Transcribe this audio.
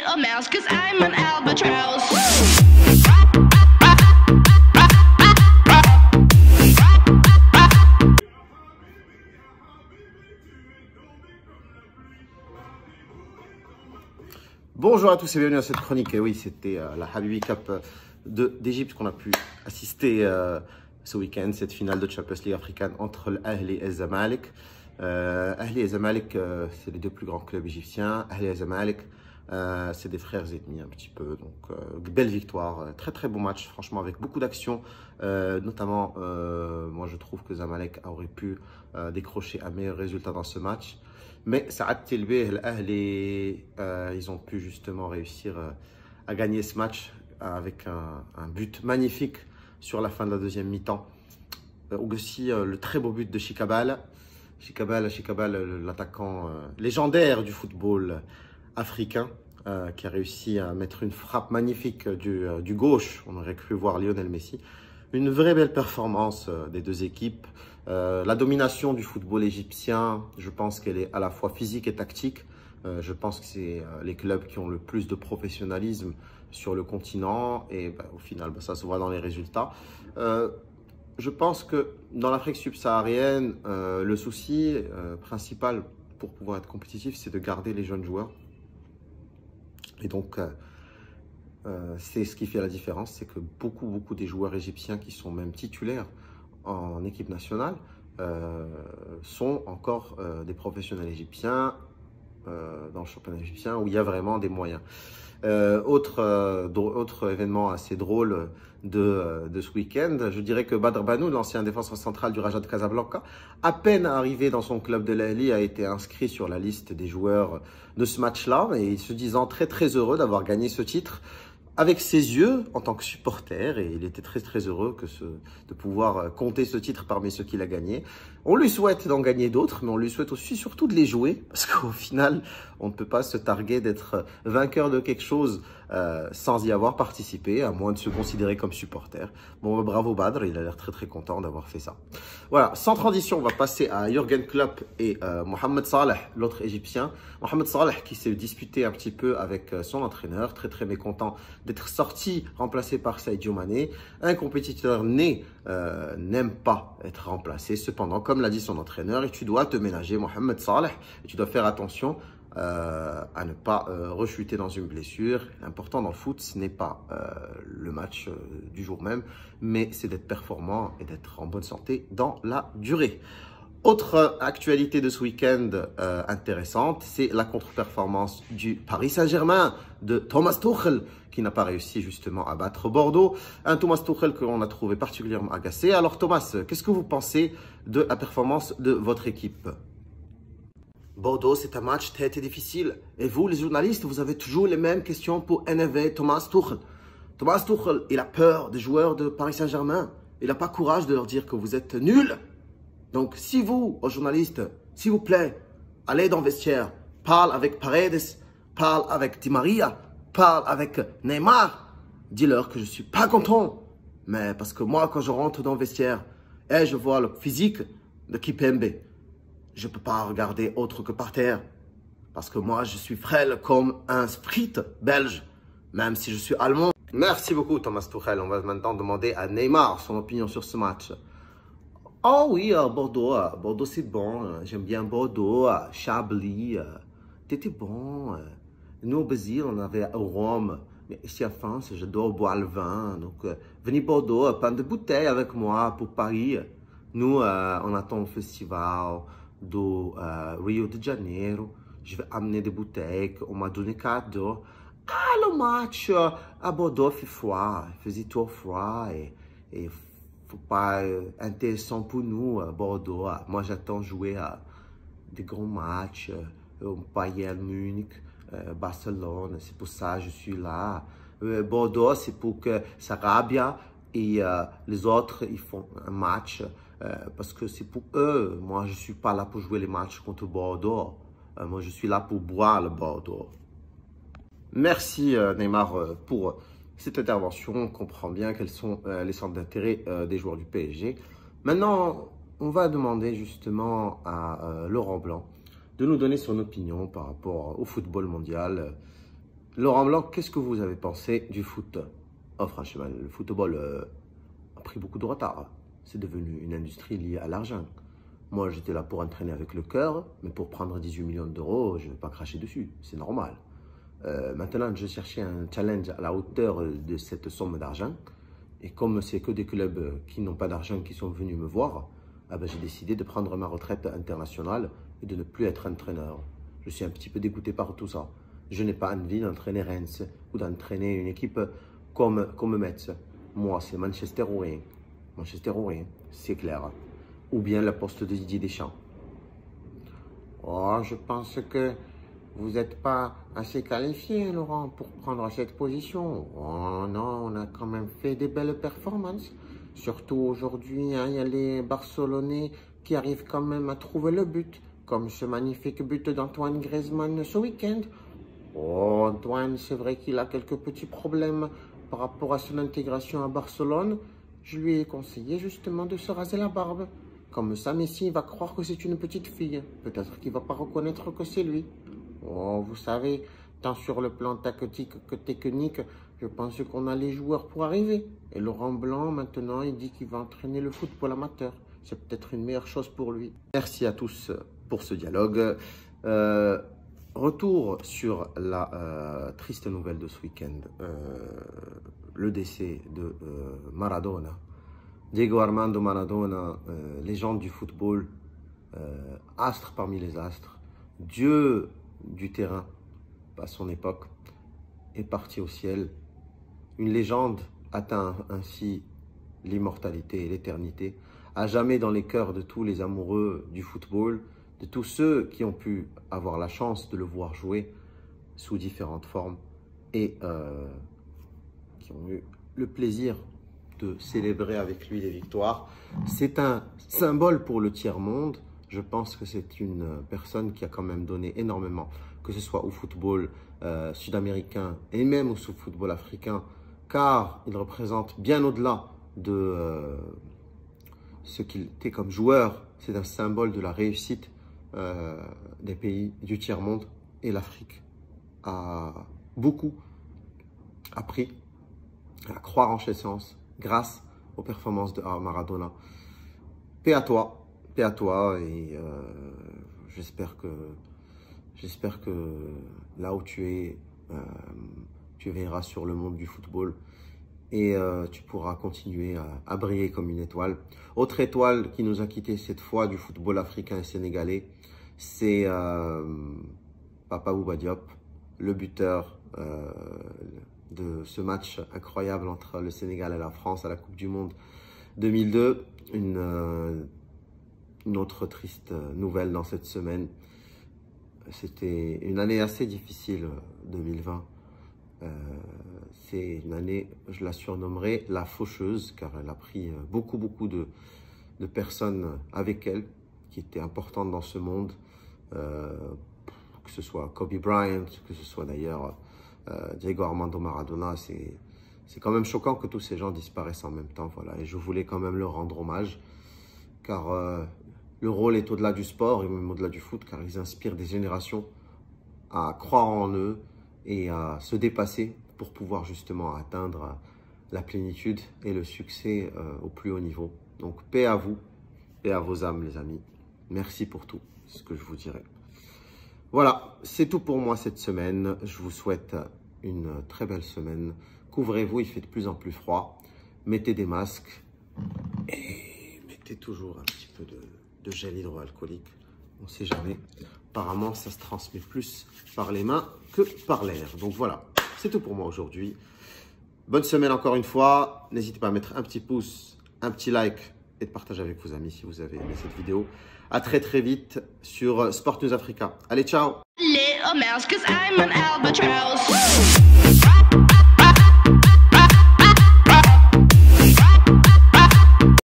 a mouse, 'cause I'm an albatross. Bonjour à tous et bienvenue à cette chronique. Et oui, c'était la Habibi Cup d'Égypte qu'on a pu assister ce week-end, cette finale de Champions League africaine entre l'Ahli et Zamalek. Ahli et Zamalek, c'est les deux plus grands clubs égyptiens. Ahli et Zamalek, c'est des frères ennemis un petit peu. Donc, belle victoire, très très bon match, franchement, avec beaucoup d'action. Notamment, moi je trouve que Zamalek aurait pu décrocher un meilleur résultat dans ce match. Mais Saad Tilbeh, l'Ahli, ils ont pu justement réussir à gagner ce match avec un but magnifique sur la fin de la deuxième mi-temps. Aussi, le très beau but de Chikabal. Chikabal, l'attaquant légendaire du football africain, qui a réussi à mettre une frappe magnifique du gauche. On aurait cru voir Lionel Messi. Une vraie belle performance des deux équipes. La domination du football égyptien, je pense qu'elle est à la fois physique et tactique. Je pense que c'est les clubs qui ont le plus de professionnalisme sur le continent et au final, ça se voit dans les résultats. Je pense que dans l'Afrique subsaharienne, le souci principal pour pouvoir être compétitif, c'est de garder les jeunes joueurs. Et donc, c'est ce qui fait la différence, c'est que beaucoup des joueurs égyptiens qui sont même titulaires en équipe nationale sont encore des professionnels égyptiens dans le championnat égyptien où il y a vraiment des moyens. Autre événement assez drôle de ce week-end, je dirais que Badr Banoun, l'ancien défenseur central du Raja de Casablanca, à peine arrivé dans son club de l'Ahli, a été inscrit sur la liste des joueurs de ce match-là et se disant très heureux d'avoir gagné ce titre avec ses yeux en tant que supporter, et il était très heureux de pouvoir compter ce titre parmi ceux qu'il a gagné. On lui souhaite d'en gagner d'autres, mais on lui souhaite aussi surtout de les jouer, parce qu'au final, on ne peut pas se targuer d'être vainqueur de quelque chose sans y avoir participé, à moins de se considérer comme supporter. Bon, bravo Badr, il a l'air très content d'avoir fait ça. Voilà, sans transition, on va passer à Jürgen Klopp et Mohamed Salah, l'autre égyptien. Mohamed Salah qui s'est disputé un petit peu avec son entraîneur, très mécontent d'être sorti, remplacé par Sadio Mané. Un compétiteur né n'aime pas être remplacé. Cependant, comme l'a dit son entraîneur, et tu dois te ménager, Mohamed Salah, et tu dois faire attention à ne pas rechuter dans une blessure. L'important dans le foot, ce n'est pas le match du jour même, mais c'est d'être performant et d'être en bonne santé dans la durée. Autre actualité de ce week-end intéressante, c'est la contre-performance du Paris Saint-Germain de Thomas Tuchel, qui n'a pas réussi justement à battre Bordeaux. Un Thomas Tuchel que l'on a trouvé particulièrement agacé. Alors Thomas, qu'est-ce que vous pensez de la performance de votre équipe? Bordeaux, c'est un match très difficile. Et vous, les journalistes, vous avez toujours les mêmes questions pour énerver Thomas Tuchel. Thomas Tuchel, il a peur des joueurs de Paris Saint-Germain. Il n'a pas courage de leur dire que vous êtes nuls. Donc, si vous, aux journalistes, s'il vous plaît, allez dans le vestiaire, parle avec Paredes, parle avec Di Maria, parle avec Neymar, dis-leur que je ne suis pas content. Mais parce que moi, quand je rentre dans le vestiaire et je vois le physique de Kipembe, je ne peux pas regarder autre que par terre. Parce que moi, je suis frêle comme un sprite belge, même si je suis allemand. Merci beaucoup, Thomas Tuchel. On va maintenant demander à Neymar son opinion sur ce match. Oh oui, Bordeaux, Bordeaux c'est bon, j'aime bien Bordeaux, Chablis, t'étais bon. Nous au Brésil, on avait au Rome, mais ici à France, j'adore boire le vin. Donc, venez Bordeaux, prendre des bouteilles avec moi pour Paris. Nous, on attend le festival de Rio de Janeiro. Je vais amener des bouteilles qu'on m'a donné cadeau. Ah, le match à Bordeaux fait froid, il faisait trop froid et faut pas intéressant pour nous, Bordeaux. Moi, j'attends jouer à des grands matchs, au Bayern Munich, Barcelone. C'est pour ça que je suis là. Bordeaux, c'est pour que Sarabia et les autres, ils font un match parce que c'est pour eux. Moi, je suis pas là pour jouer les matchs contre Bordeaux. Moi, je suis là pour boire le Bordeaux. Merci Neymar pour cette intervention. On comprend bien quels sont les centres d'intérêt des joueurs du PSG. Maintenant, on va demander justement à Laurent Blanc de nous donner son opinion par rapport au football mondial. Laurent Blanc, qu'est-ce que vous avez pensé du foot? Oh, franchement, le football a pris beaucoup de retard. C'est devenu une industrie liée à l'argent. Moi, j'étais là pour entraîner avec le cœur, mais pour prendre 18 millions d'euros, je ne vais pas cracher dessus. C'est normal. Maintenant, je cherchais un challenge à la hauteur de cette somme d'argent. Et comme c'est que des clubs qui n'ont pas d'argent qui sont venus me voir, j'ai décidé de prendre ma retraite internationale et de ne plus être entraîneur. Je suis un petit peu dégoûté par tout ça. Je n'ai pas envie d'entraîner Reims ou d'entraîner une équipe comme Metz. Moi, c'est Manchester ou rien. Manchester ou rien, c'est clair. Ou bien le poste de Didier Deschamps. Oh, je pense que vous n'êtes pas assez qualifié, Laurent, pour prendre cette position. Oh non, on a quand même fait des belles performances. Surtout aujourd'hui, il y a les Barcelonais qui arrivent quand même à trouver le but. Comme ce magnifique but d'Antoine Griezmann ce week-end. Oh, Antoine, c'est vrai qu'il a quelques petits problèmes par rapport à son intégration à Barcelone. Je lui ai conseillé justement de se raser la barbe. Comme ça, Messi va croire que c'est une petite fille. Peut-être qu'il ne va pas reconnaître que c'est lui. Oh, vous savez, tant sur le plan tactique que technique, je pense qu'on a les joueurs pour arriver. Et Laurent Blanc, maintenant, il dit qu'il va entraîner le football amateur. C'est peut-être une meilleure chose pour lui. Merci à tous pour ce dialogue. Retour sur la triste nouvelle de ce week-end. Le décès de Maradona. Diego Armando Maradona, légende du football, astre parmi les astres, dieu du terrain à son époque, est parti au ciel. Une légende atteint ainsi l'immortalité et l'éternité, à jamais dans les cœurs de tous les amoureux du football, de tous ceux qui ont pu avoir la chance de le voir jouer sous différentes formes et qui ont eu le plaisir de célébrer avec lui les victoires. C'est un symbole pour le tiers-monde. Je pense que c'est une personne qui a quand même donné énormément, que ce soit au football sud-américain et même au football africain, car il représente bien au-delà de ce qu'il était comme joueur. C'est un symbole de la réussite des pays du tiers-monde, et l'Afrique a beaucoup appris à croire en ses sens grâce aux performances de Maradona. Paix à toi, et j'espère que là où tu es, tu veilleras sur le monde du football et tu pourras continuer à briller comme une étoile. Autre étoile qui nous a quittés cette fois du football africain et sénégalais, c'est Papa Bouba Diop, le buteur de ce match incroyable entre le Sénégal et la France à la Coupe du Monde 2002. Une autre triste nouvelle dans cette semaine. C'était une année assez difficile, 2020. C'est une année, je la surnommerai la faucheuse, car elle a pris beaucoup de personnes avec elle qui étaient importantes dans ce monde, que ce soit Kobe Bryant, que ce soit d'ailleurs Diego Armando Maradona. C'est quand même choquant que tous ces gens disparaissent en même temps, voilà. Et je voulais quand même leur rendre hommage, car le rôle est au-delà du sport et même au-delà du foot, car ils inspirent des générations à croire en eux et à se dépasser pour pouvoir justement atteindre la plénitude et le succès au plus haut niveau. Donc paix à vous et à vos âmes, les amis. Merci pour tout, c'est ce que je vous dirais. Voilà, c'est tout pour moi cette semaine. Je vous souhaite une très belle semaine. Couvrez-vous, il fait de plus en plus froid. Mettez des masques et mettez toujours un petit peu de gel hydroalcoolique. On ne sait jamais. Apparemment, ça se transmet plus par les mains que par l'air. Donc voilà, c'est tout pour moi aujourd'hui. Bonne semaine encore une fois. N'hésitez pas à mettre un petit pouce, un petit like et de partager avec vos amis si vous avez aimé cette vidéo. À très vite sur Sport News Africa. Allez, ciao! Little mouse, 'cause I'm an albatross.